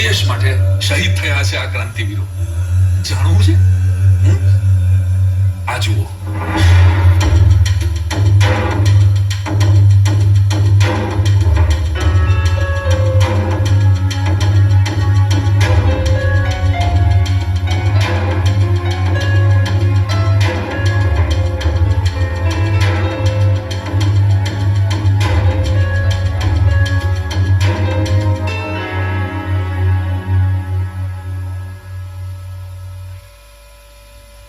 દેશ માટે શહીદ થયા છે આ ક્રાંતિવીરો. જાણવું છે? આ જુઓ.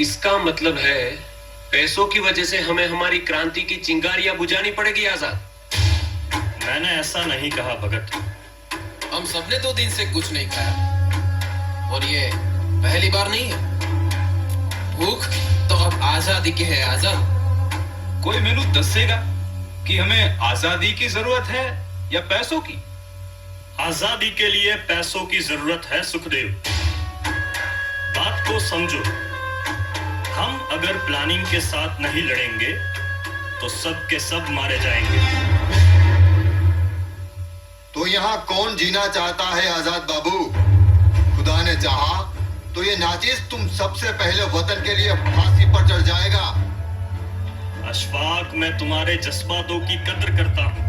इसका मतलब है पैसों की वजह से हमें हमारी क्रांति की चिंगारियां बुझानी पड़ेगी आजाद. मैंने ऐसा नहीं कहा भगत. हम सबने 2 दिन से कुछ नहीं खाया और ये पहली बार नहीं है. भूख तो अब आजादी की है आजाद. कोई मेनू दसेगा कि हमें आजादी की जरूरत है या पैसों की? आजादी के लिए पैसों की जरूरत है सुखदेव. बात को समझो. हम अगर प्लानिंग के साथ नहीं लड़ेंगे तो सब के सब मारे जाएंगे. तो यहाँ कौन जीना चाहता है आजाद बाबू? खुदा ने चाहा तो ये नाचिस तुम सबसे पहले वतन के लिए फांसी पर चढ़ जाएगा. अशफाक, मैं तुम्हारे जज्बातों की कद्र करता हूं.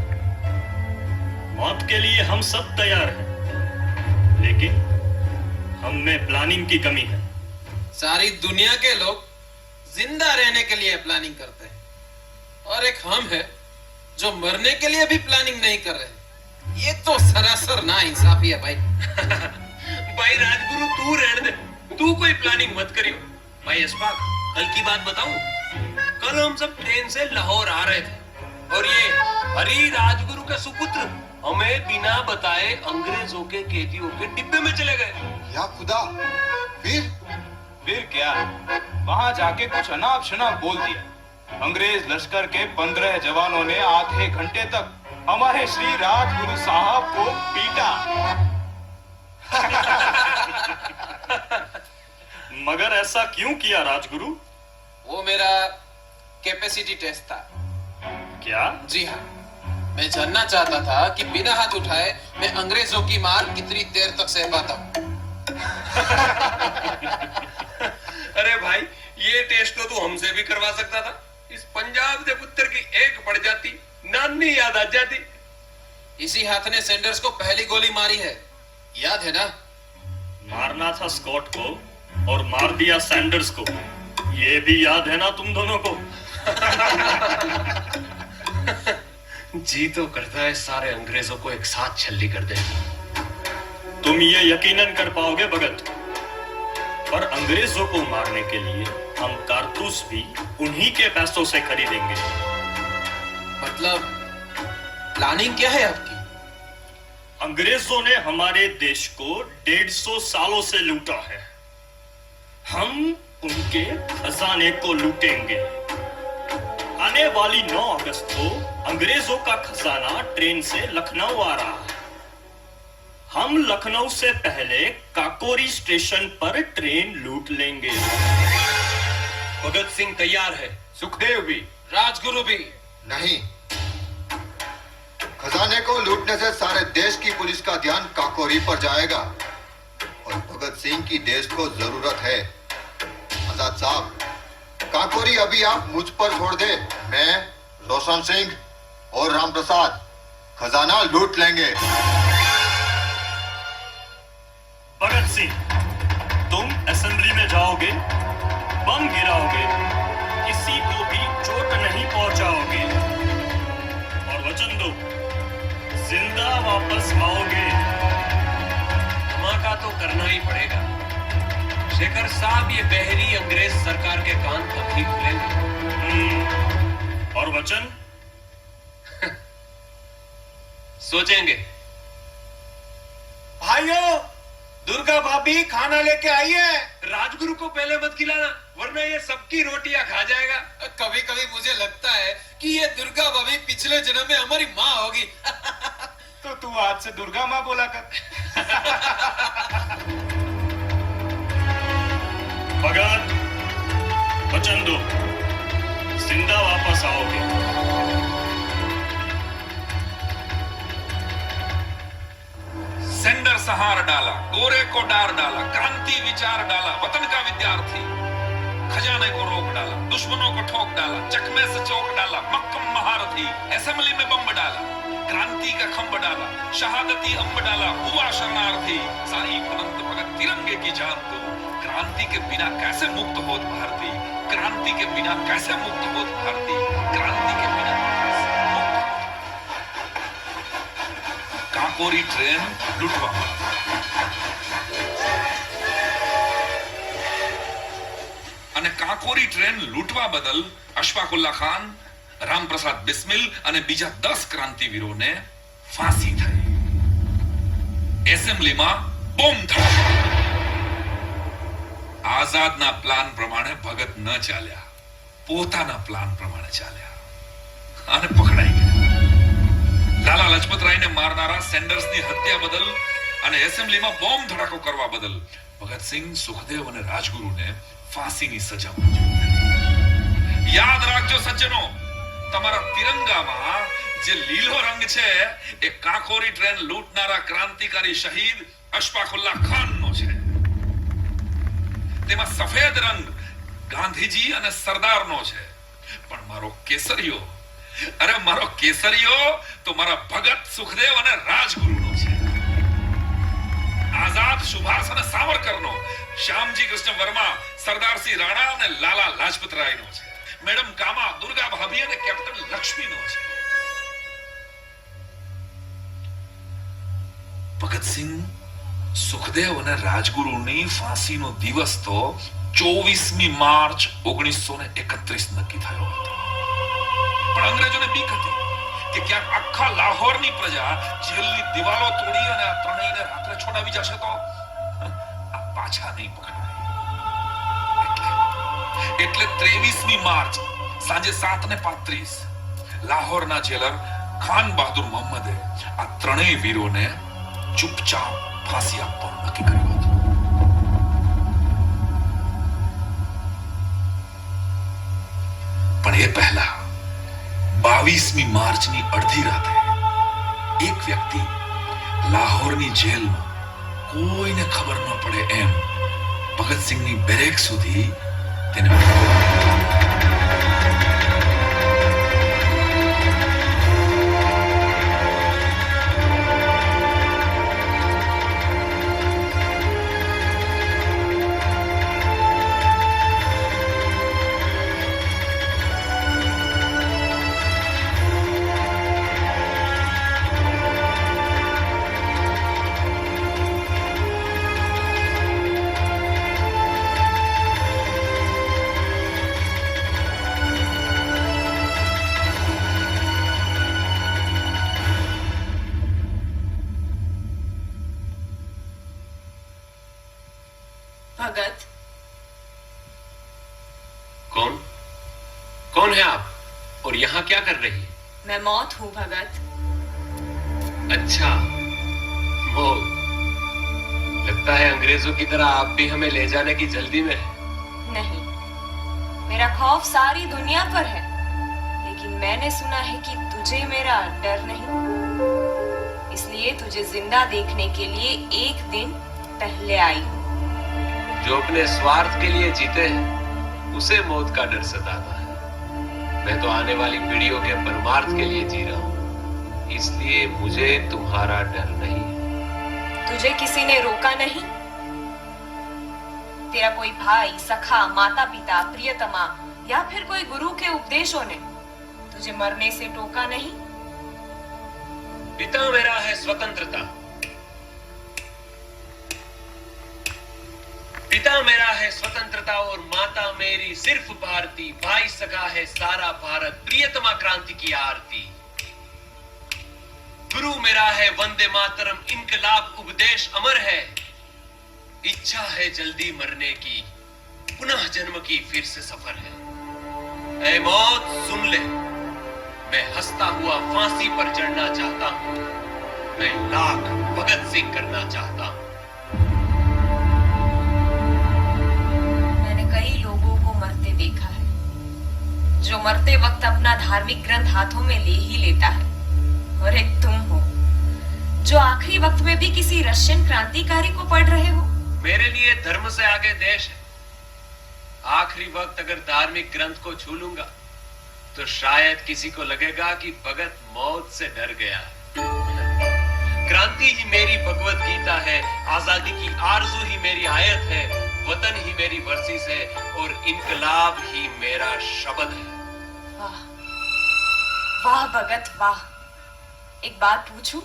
मौत के लिए हम सब तैयार हैं, लेकिन हम में प्लानिंग की कमी है. सारी दुनिया के लोग जिंदा रहने के लिए प्लानिंग करते हैं और एक हम है जो मरने के लिए भी प्लानिंग नहीं कर रहे. ये तो सरासर नाइंसाफी है भाई. भाई राजगुरु तू रहने दे. तू कोई प्लानिंग मत करियो. भाई अशफाक, कल की बात बताऊं. कल हम सब ट्रेन से लाहौर आ रहे थे और ये हरी राजगुरु के सुपुत्र हमें बिना बताए अंग्रेजों के कैदियों के डिब्बे में चले गए. या खुदा, फिर क्या? वहां जाके कुछ अनाप शनाप बोल दिया. अंग्रेज लश्कर के 15 जवानों ने आधे घंटे तक हमारे श्री राजगुरु साहब को पीटा. मगर ऐसा क्यों किया राजगुरु? वो मेरा कैपेसिटी टेस्ट था. क्या? जी हाँ, मैं जानना चाहता था कि बिना हाथ उठाए मैं अंग्रेजों की मार कितनी देर तक सह पाता हूं. अरे भाई, ये टेस्ट तो तू हमसे भी करवा सकता था. इस पंजाब के पुत्र की एक पड़ जाती, नानी याद आ जाती. इसी हाथ ने सैंडर्स को पहली गोली मारी है, याद है ना? मारना था स्कॉट को और मार दिया सैंडर्स को. ये भी याद है ना तुम दोनों को? जी तो करता है सारे अंग्रेजों को एक साथ छल्ली कर दे. तुम ये यकीनन कर पाओगे भगत, पर अंग्रेजों को मारने के लिए हम कारतूस भी उन्हीं के पैसों से खरीदेंगे. मतलब प्लानिंग क्या है आपकी? अंग्रेजों ने हमारे देश को 150 सालों से लूटा है. हम उनके खजाने को लूटेंगे. आने वाली 9 अगस्त को अंग्रेजों का खजाना ट्रेन से लखनऊ आ रहा है. हम लखनऊ से पहले काकोरी स्टेशन पर ट्रेन लूट लेंगे. भगत सिंह तैयार है. सुखदेव भी. राजगुरु भी. नहीं. खजाने को लूटने से सारे देश की पुलिस का ध्यान काकोरी पर जाएगा और भगत सिंह की देश को जरूरत है. आजाद साहब, काकोरी अभी आप मुझ पर छोड़ दे. मैं, रोशन सिंह और राम प्रसाद खजाना लूट लेंगे. भगत सिंह, तुम असेंबली में जाओगे, बम गिराओगे, किसी को भी चोट नहीं पहुंचाओगे और वचन दो जिंदा वापस आओगे. धमाका तो करना ही पड़ेगा. शेखर साहब, ये बहरी अंग्रेज सरकार के कान तब ही खुलेंगे. और वचन? सोचेंगे. भाइयों, दुर्गा भाभी खाना लेके आई है. राजगुरु को पहले मत खिलाना, वरना ये सबकी रोटियां खा जाएगा. कभी कभी मुझे लगता है कि ये दुर्गा भाभी पिछले जन्म में हमारी माँ होगी. तो तू आज से दुर्गा माँ बोला कर. भगत, वचन दो जिंदा वापस आओगे. सेंडर संहार डाला, गोरे को डार डाला, क्रांति विचार डाला, वतन का विद्यार्थी, खजाने को रोक डाला, दुश्मनों को ठोक डाला, चकमे से चौक डाला, मक्कम महारथी, असेंबली में बम डाला, क्रांति का खंभ डाला, शहादती अंब डाला, हुआ शरणार्थी, साई अनंत भगत तिरंगे की जान दो, क्रांति के बिना कैसे मुक्त होत भारती, क्रांति के बिना कैसे मुक्त होत भारती, क्रांति के बिना कैसे मुक्त होत। काकोरी ट्रेन लूटवा અને કાકોરી ટ્રેન લૂંટવા બદલ અશફાકુલ્લા ખાન, રામપ્રસાદ બિસ્મિલ અને બીજા 10 ક્રાંતિવીરોને ફાંસી થઈ. એસેમ્બલીમાં બોમ્બ ધડાકા. આઝાદના પ્લાન પ્રમાણે ભગત ન ચાલ્યા, પોતાના પ્લાન પ્રમાણે ચાલ્યા અને પકડાઈ ગયા. લાલા લજપત રાયને મારનારા સેન્ડર્સની હત્યા બદલ અને એસેમ્બલીમાં બોમ્બ ધડાકો કરવા બદલ ભગતસિંહ, સુખદેવ અને રાજગુરુને ફાંસીની સજા મળી. યાદ રાખજો સજ્જનો, તમારા તિરંગામાં જે લીલો રંગ છે એ કાકોરી ટ્રેન લૂંટનારા ક્રાંતિકારી શહીદ અશફાકુલ્લા ખાનનો છે. તેમાં સફેદ રંગ ગાંધીજી અને સરદારનો છે. પણ મારો કેસરીઓ, અરે મારો કેસરીઓ તો મારા ભગત, સુખદેવ અને રાજગુરુનો છે. આઝાદ, સુભાષ અને સાવરકરનો, શ્યામજી કૃષ્ણ વર્મા, સરદાર સિંહ રાણા અને લાલા લાજપત રાયનો છે. મેડમ કામા, દુર્ગા ભાભી અને કેપ્ટન લક્ષ્મીનો છે. ભગતસિંહ, સુખદેવ અને રાજગુરુની ફાંસીનો દિવસ તો 24મી માર્ચ 1931 નક્કી થયો હતો. પણ અંગ્રેજોને બીક હતી કે ક્યાંક આખા લાહોરની પ્રજા જેલની દિવાલો તોડી અને આ ત્રણેયને રાત્રે છોડાવી જશે તો આ પાછા નહીં પકડાય. એટલે 23મી માર્ચ સાંજે 7:35 લાહોરના જેલર ખાન બહાદુર મોહમ્મદે આ ત્રણેય વીરોને ચૂપચાપ ફાંસી આપવાનું નક્કી કર્યું હતું. પણ એ પહેલા 22મી માર્ચની અડધી રાતે એક વ્યક્તિ લાહોરની જેલમાં કોઈને ખબર ન પડે એમ ભગતસિંહની બેરેક સુધી તેને भगत, कौन कौन है आप और यहाँ क्या कर रही है? मैं मौत हूँ भगत। अच्छा, मौत। लगता है अंग्रेजों की तरह आप भी हमें ले जाने की जल्दी में है। नहीं, मेरा खौफ सारी दुनिया पर है, लेकिन मैंने सुना है कि तुझे मेरा डर नहीं, इसलिए तुझे जिंदा देखने के लिए एक दिन पहले आई हूँ। जो अपने स्वार्थ के लिए जीते हैं उसे मौत का डर सताता है। मैं तो आने वाली पीढ़ियों के परमार्थ के लिए जी रहा हूँ, इसलिए मुझे तुम्हारा डर नहीं है। तुझे किसी ने रोका नहीं? तेरा कोई भाई, सखा, माता पिता, प्रियतमा या फिर कोई गुरु के उपदेशों ने तुझे मरने से टोका नहीं? पिता मेरा है स्वतंत्रता, पिता मेरा है स्वतंत्रता और माता मेरी सिर्फ भारती, भाई सखा है सारा भारत, प्रियतमा क्रांति की आरती। गुरु मेरा है वंदे मातरम, इनकलाब उपदेश अमर है, इच्छा है जल्दी मरने की, पुनः जन्म की फिर से सफर है। ऐ मौत सुन ले, मैं हंसता हुआ फांसी पर चढ़ना चाहता हूं, मैं लाख भगत सिंह करना चाहता हूं। कई लोगों को मरते देखा है, जो मरते वक्त अपना धार्मिक ग्रंथ हाथों में ले ही लेता है, और एक तुम हो जो आखिरी वक्त में भी किसी रशियन क्रांतिकारी को पढ़ रहे हो? मेरे लिए धर्म से आगे देश है। आखिरी वक्त अगर धार्मिक ग्रंथ को छू लूंगा तो शायद किसी को लगेगा कि भगत मौत से डर गया है। क्रांति ही मेरी भगवत गीता है, आजादी की आरजू ही मेरी आयत है, वतन ही मेरी वर्जिश है और इनकलाब ही मेरा शब्द है। वाह वाह भगत वाह। एक बात पूछूं?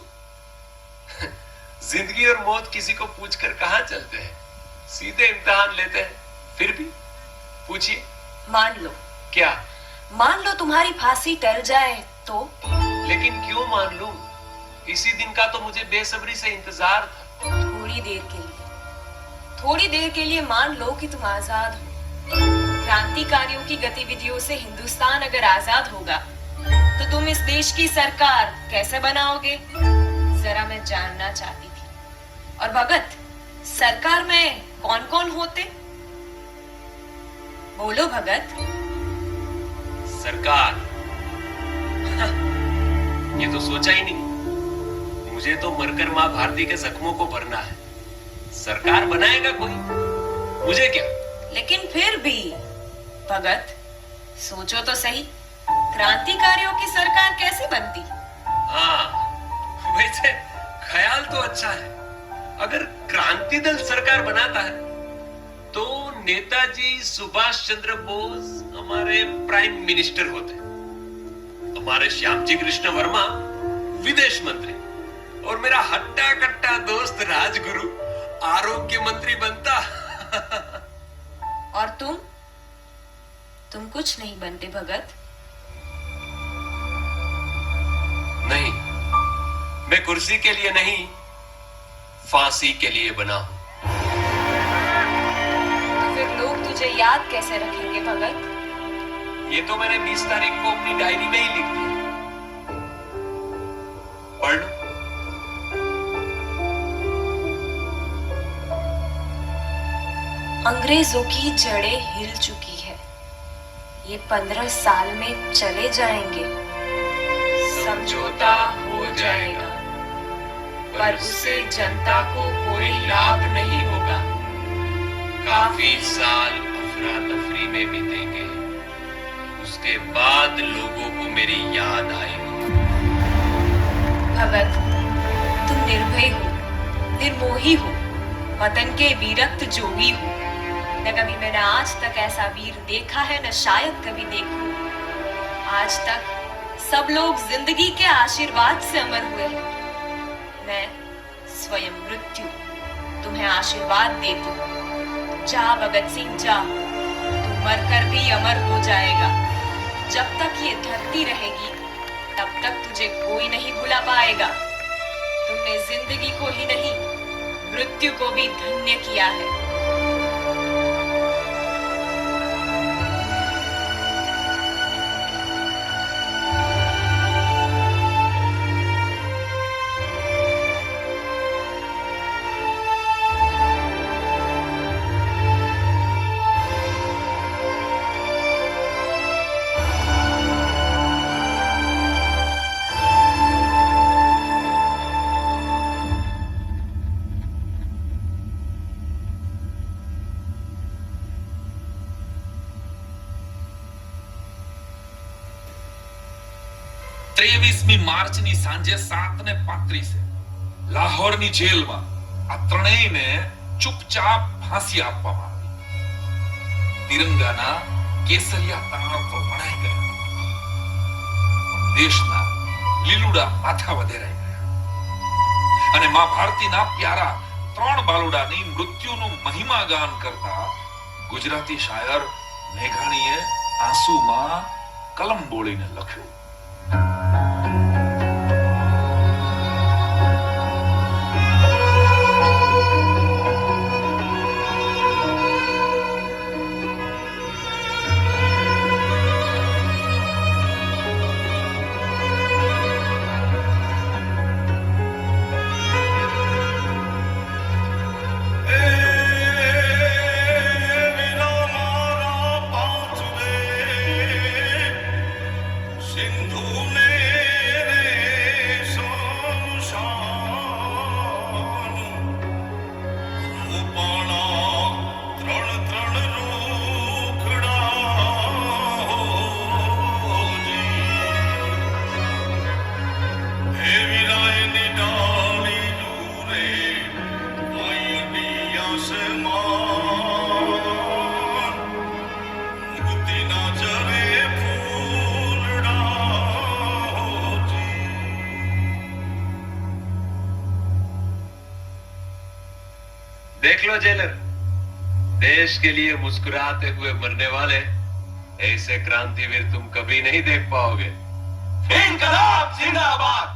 जिंदगी और मौत किसी को पूछकर कहां चलते हैं, सीधे इम्तिहान लेते हैं। फिर भी पूछिए। मान लो, क्या? मान लो तुम्हारी फांसी टल जाए तो? लेकिन क्यों मान लूं? इसी दिन का तो मुझे बेसब्री से इंतजार था। थोड़ी देर के लिए, थोड़ी देर के लिए मान लो कि तुम आजाद हो। क्रांतिकारियों की गतिविधियों से हिंदुस्तान अगर आजाद होगा तो तुम इस देश की सरकार कैसे बनाओगे? जरा मैं जानना चाहती थी। और भगत, सरकार में कौन कौन होते? बोलो भगत। सरकार? ये तो सोचा ही नहीं। मुझे तो मरकर मां भारती के जख्मों को भरना है। सरकार बनाएगा कोई, मुझे क्या? लेकिन फिर भी भगत, सोचो तो सही, क्रांतिकारियों की सरकार कैसे बनती? हाँ, वैसे ख्याल तो अच्छा है। अगर क्रांति दल सरकार बनाता है तो नेताजी सुभाष चंद्र बोस हमारे प्राइम मिनिस्टर होते, हमारे श्यामजी कृष्ण वर्मा विदेश मंत्री और मेरा हट्टा कट्टा दोस्त राजगुरु आरोग्य मंत्री बनता। और तुम कुछ नहीं बनते भगत? नहीं, मैं कुर्सी के लिए नहीं, फांसी के लिए बना हूं। तो फिर लोग तुझे याद कैसे रखेंगे भगत? ये तो मैंने 20 तारीख को अपनी डायरी में ही लिख दिया। पढ़ लो। अंग्रेजों की जड़ें हिल चुकी है, ये 15 साल में चले जाएंगे। समझौता हो जाएगा पर उससे जनता को कोई लाभ नहीं होगा। काफी साल अफरा तफरी में बीतेंगे, उसके बाद लोगों को मेरी याद आएगी। भगत, तुम निर्भय हो, निर्मोही हो, वतन के वीरक्त जोगी हो। न कभी मैंने आज तक ऐसा वीर देखा है, न शायद कभी देखूं। आज तक सब लोग जिंदगी के आशीर्वाद से अमर हुए हैं। मैं स्वयं मृत्यु तुम्हें आशीर्वाद देती हूँ। जा भगत सिंह जा, तू मरकर भी अमर हो जाएगा। जब तक ये धरती रहेगी तब तक तुझे कोई नहीं भुला पाएगा। तुमने जिंदगी को ही नहीं, मृत्यु को भी धन्य किया है। માર્ચની સાંજે 7:35 લાહોરની જેલમાં આ ત્રણેયને ચૂપચાપ ફાંસી આપવામાં આવી. તિરંગાના કેસરિયા તાર તો વણાઈ ગયા, દેશના લીલુડા માથા વધેરાઈ ગયા અને માં ભારતીના પ્યારા ત્રણ બાલુડાની મૃત્યુનું મહિમા ગાન કરતા ગુજરાતી શાયર મેઘાણીએ આંસુમાં કલમ બોલીને લખ્યું. Sin देख लो जेलर, देश के लिए मुस्कुराते हुए मरने वाले ऐसे क्रांतिवीर तुम कभी नहीं देख पाओगे। इनकलाब जिंदाबाद।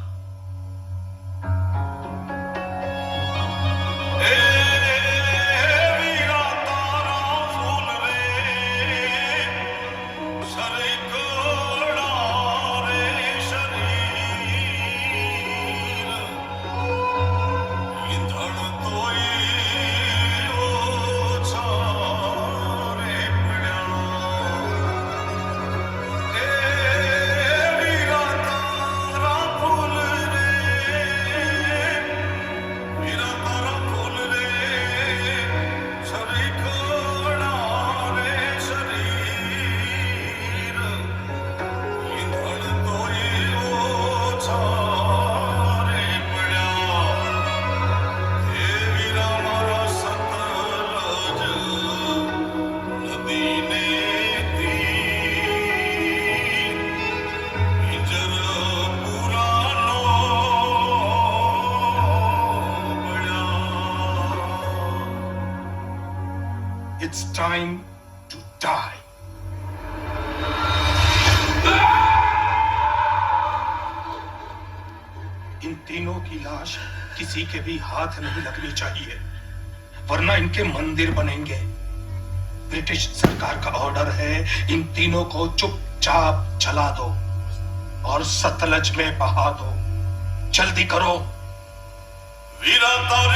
It's time to die. इन तीनों की लाश किसी के भी हाथ नहीं लगनी चाहिए, वरना इनके मंदिर बनेंगे। ब्रिटिश सरकार का ऑर्डर है, इन तीनों को चुपचाप जला दो और सतलज में बहा दो। जल्दी करो। वीरा तारा